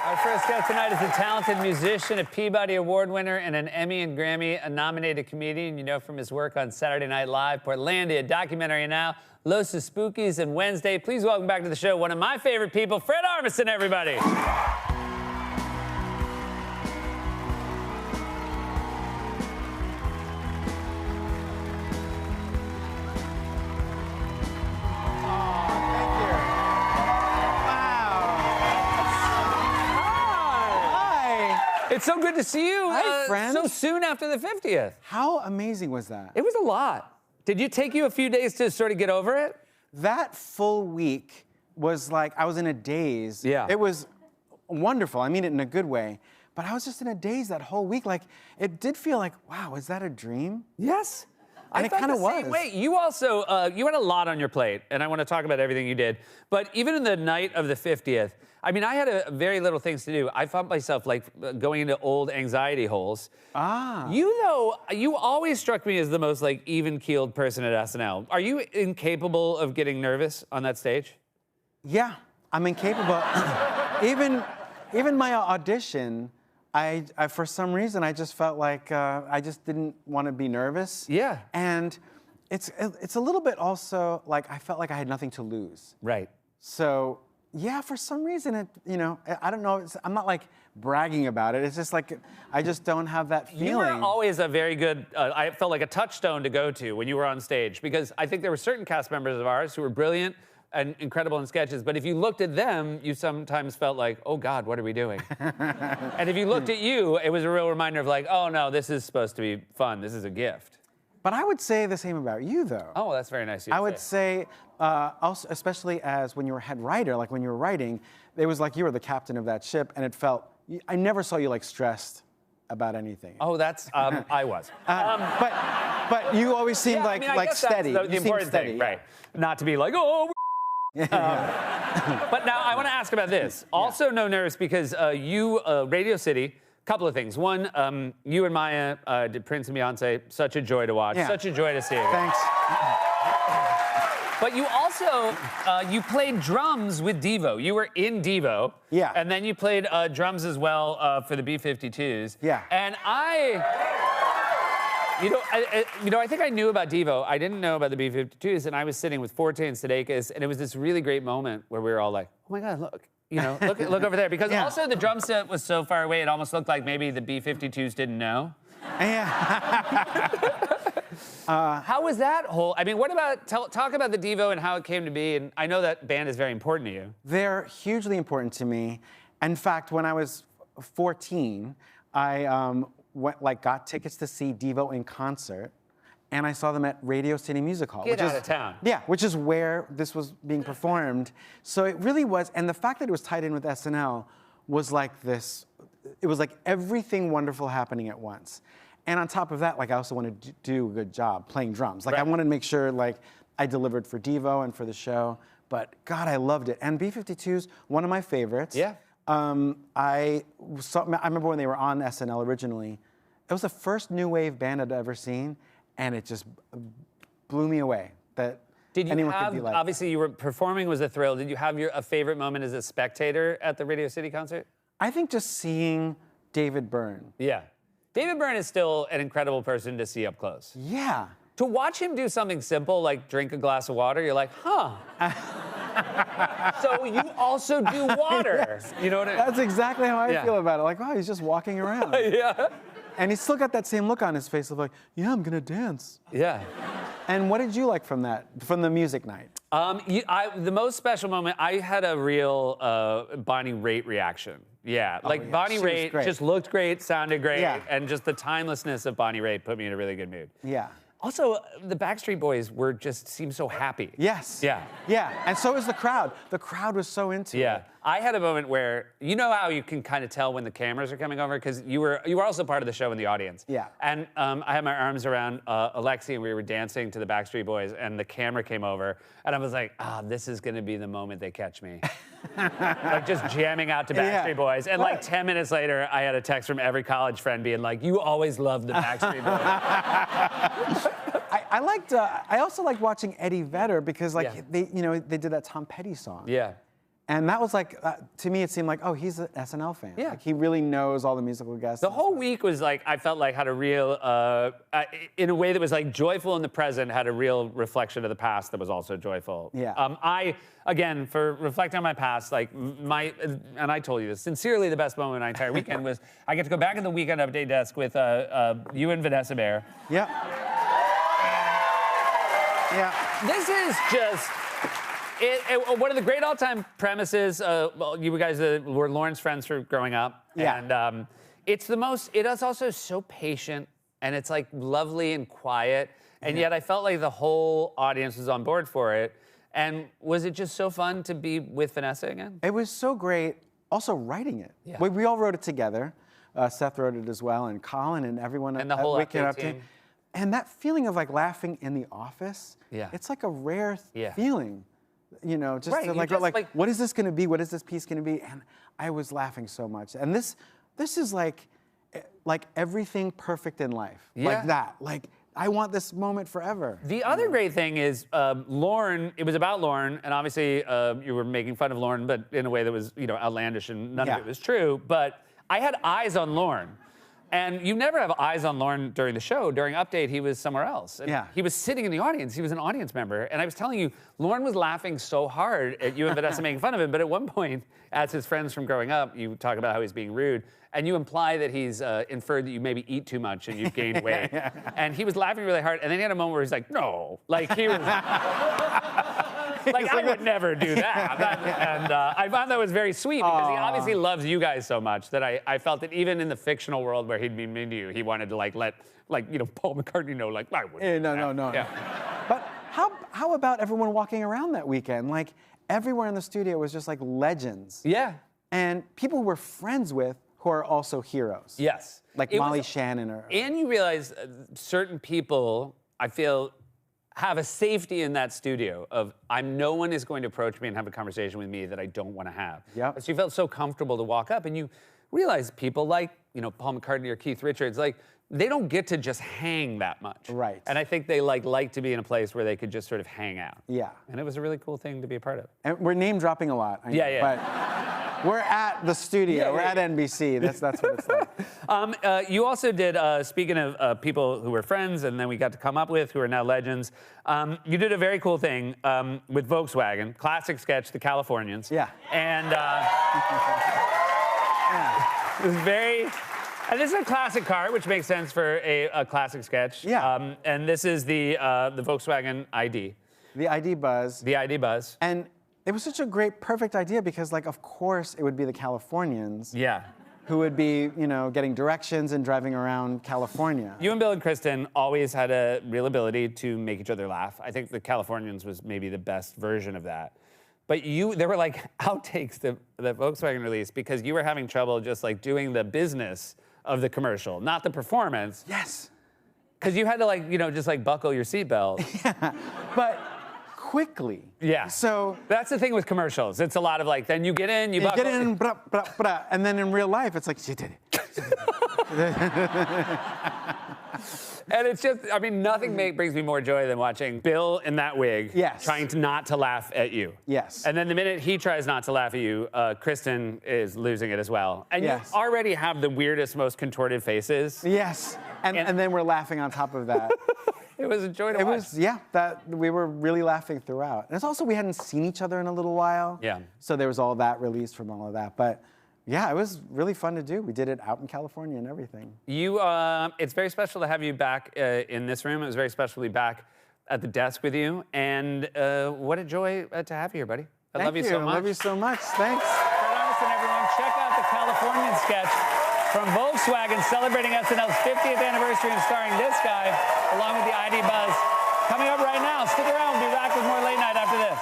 Our first guest tonight is a talented musician, a Peabody Award winner, and an Emmy and Grammy nominated comedian. You know from his work on Saturday Night Live, Portlandia, Documentary Now, Los Spookies, and Wednesday. Please welcome back to the show one of my favorite people, Fred Armisen, everybody. It's so good to see you. Hi, friend. So soon after the 50th. How amazing was that? It was a lot. Did it take you a few days to sort of get over it? That full week was like, I was in a daze. Yeah. It was wonderful. I mean it in a good way. But I was just in a daze that whole week. Like, it did feel like, wow, is that a dream? Yes. And I it kind of was. Wait, you also, you had a lot on your plate, and I want to talk about everything you did. But even in the night of the 50th, I mean, I had very little things to do. I found myself, like, going into old anxiety holes. Ah. You always struck me as the most, like, even-keeled person at SNL. Are you incapable of getting nervous on that stage? Yeah, I'm incapable. even my audition, I for some reason, I just felt like I just didn't want to be nervous. Yeah. And it's a little bit also like I felt like I had nothing to lose. Right. So, yeah, for some reason, I don't know, I'm not like bragging about it. It's just like, I just don't have that feeling. You were always a very good, I felt like a touchstone to go to when you were on stage, because I think there were certain cast members of ours who were brilliant and incredible in sketches, but if you looked at them, you sometimes felt like, oh God, what are we doing? And if you looked at you, it was a real reminder of like, oh no, this is supposed to be fun, this is a gift. But I would say the same about you, though. Oh, that's very nice of you I would say, also, especially as when you were head writer, like when you were writing, it was like you were the captain of that ship, and it felt, I never saw you like stressed about anything. Oh, that's, I was. But you always seemed like steady. That's the important thing, right? Not to be like, oh. But now I want to ask about this. Also, no nerves because you, Radio City. Couple of things. One, you and Maya did Prince and Beyonce. Such a joy to watch. Yeah. Such a joy to see you. Thanks. But you also, you played drums with Devo. You were in Devo. Yeah. And then you played drums as well for the B-52s. Yeah. And I think I knew about Devo. I didn't know about the B-52s, and I was sitting with Forte and Sudeikis, and it was this really great moment where we were all like, oh my God, look. Look over there. Because also the drum set was so far away, it almost looked like maybe the B-52s didn't know. Yeah. How was that whole, I mean, what about, talk about the Devo and how it came to be, and I know that band is very important to you. They're hugely important to me. In fact, when I was 14, I got tickets to see Devo in concert, and I saw them at Radio City Music Hall. Get out of town. Yeah, which is where this was being performed. So it really was, and the fact that it was tied in with SNL was like this, it was like everything wonderful happening at once. And on top of that, like I also wanted to do a good job playing drums. Like I wanted to make sure like I delivered for Devo and for the show, but God, I loved it. And B-52s, one of my favorites. Yeah. I remember when they were on SNL originally, it was the first new wave band I'd ever seen, and it just blew me away that anyone could be like obviously you were performing was a thrill. Did you have a favorite moment as a spectator at the Radio City concert? I think just seeing David Byrne. Yeah. David Byrne is still an incredible person to see up close. Yeah. To watch him do something simple like drink a glass of water, you're like, huh. So you also do water. Yes. You know what I mean? That's exactly how I feel about it. Like, wow, he's just walking around. Yeah. And he's still got that same look on his face of like, yeah, I'm gonna dance. Yeah. And what did you like from the music night? The most special moment, I had a real Bonnie Raitt reaction. Yeah, Bonnie Raitt just looked great, sounded great, and just the timelessness of Bonnie Raitt put me in a really good mood. Yeah. Also, the Backstreet Boys seemed so happy. Yes. Yeah. Yeah, and so was the crowd. The crowd was so into it. Yeah. I had a moment where, you know how you can kind of tell when the cameras are coming over? Because you were also part of the show in the audience. Yeah. And I had my arms around Alexi, and we were dancing to the Backstreet Boys, and the camera came over, and I was like, this is going to be the moment they catch me. Like just jamming out to Backstreet Boys. And like 10 minutes later, I had a text from every college friend being like, you always loved the Backstreet Boys. I also liked watching Eddie Vedder because they did that Tom Petty song. Yeah. And that was like, to me, it seemed like, oh, he's an SNL fan. Yeah. Like, he really knows all the musical guests. The and whole stuff. week was like, I felt like had a real, in a way that was like joyful in the present, had a real reflection of the past that was also joyful. Yeah. I, again, for reflecting on my past, like and I told you this, sincerely the best moment of my entire weekend was I get to go back in the Weekend Update desk with you and Vanessa Bayer. Yeah. Yeah. This is just one of the great all-time premises. Well, you guys were Lauren's friends for growing up. Yeah. And it's the most, it is also so patient, and it's like lovely and quiet. And yet I felt like the whole audience was on board for it. And was it just so fun to be with Vanessa again? It was so great. Also writing it. Yeah. We all wrote it together. Seth wrote it as well, and Colin and everyone And the at whole Wicked Update Update. team. And that feeling of like laughing in the office. Yeah. It's like a rare Yeah. feeling. You know, just Right, to you like, just, like, like- what is this going to be? What is this piece going to be? And I was laughing so much. And this is like everything perfect in life. Yeah. Like that. Like, I want this moment forever. The other great thing is Lauren, it was about Lauren, and obviously you were making fun of Lauren, but in a way that was, outlandish, and none of it was true. But I had eyes on Lauren. And you never have eyes on Lauren during the show. During Update, he was somewhere else. And Yeah. he was sitting in the audience. He was an audience member. And I was telling you, Lauren was laughing so hard at you and Vanessa making fun of him. But at one point, as his friends from growing up, you talk about how he's being rude. And you imply that he's inferred that you maybe eat too much and you've gained weight. And he was laughing really hard. And then he had a moment where he's like, no. Like, he was... Like, I would never do that. And I found that was very sweet because he obviously loves you guys so much that I felt that even in the fictional world where he'd be mean to you, he wanted to let Paul McCartney know, like, I wouldn't. No. Yeah. But how about everyone walking around that weekend? Like, everywhere in the studio was just like legends. Yeah. And people we're friends with who are also heroes. Yes. Like It Molly was- Shannon or... And you realize certain people, I feel, have a safety in that studio of no one is going to approach me and have a conversation with me that I don't want to have. Yep. So you felt so comfortable to walk up, and you realize people like, Paul McCartney or Keith Richards, like, they don't get to just hang that much. Right. And I think they like to be in a place where they could just sort of hang out. Yeah. And it was a really cool thing to be a part of. And we're name dropping a lot. I know, Yeah. But we're at the studio. We're at NBC. That's what it's like. You also did, speaking of people who were friends and then we got to come up with, who are now legends, you did a very cool thing with Volkswagen, classic sketch, The Californians. Yeah. And it was very... And this is a classic car, which makes sense for a classic sketch. Yeah. And this is the Volkswagen ID. The ID Buzz. The ID Buzz. And it was such a great, perfect idea because, like, of course, it would be the Californians Yeah. who would be, getting directions and driving around California. You and Bill and Kristen always had a real ability to make each other laugh. I think the Californians was maybe the best version of that. But there were like outtakes that Volkswagen released because you were having trouble just like doing the business of the commercial, not the performance. Yes. Because you had to just like buckle your seatbelt. But quickly. Yeah. So that's the thing with commercials. It's a lot of like, then you get in, you buckle. get in, brah, brah, brah, and then in real life, it's like, she did it. And it's just, nothing brings me more joy than watching Bill in that wig trying to not to laugh at you. Yes. And then the minute he tries not to laugh at you, Kristen is losing it as well. And Yes. you already have the weirdest, most contorted faces. Yes. And then we're laughing on top of that. It was a joy to It watch. was, that we were really laughing throughout. And it's also, we hadn't seen each other in a little while. Yeah. So there was all that released from all of that. But yeah, it was really fun to do. We did it out in California and everything. It's very special to have you back in this room. It was very special to be back at the desk with you. And what a joy to have you here, buddy. I love you so much. I love you so much. Thanks. Fred Armisen, everyone, check out the Californian sketch from Volkswagen celebrating SNL's 50th anniversary and starring this guy along with the ID Buzz. Coming up right now. Stick around. We'll be back with more Late Night after this.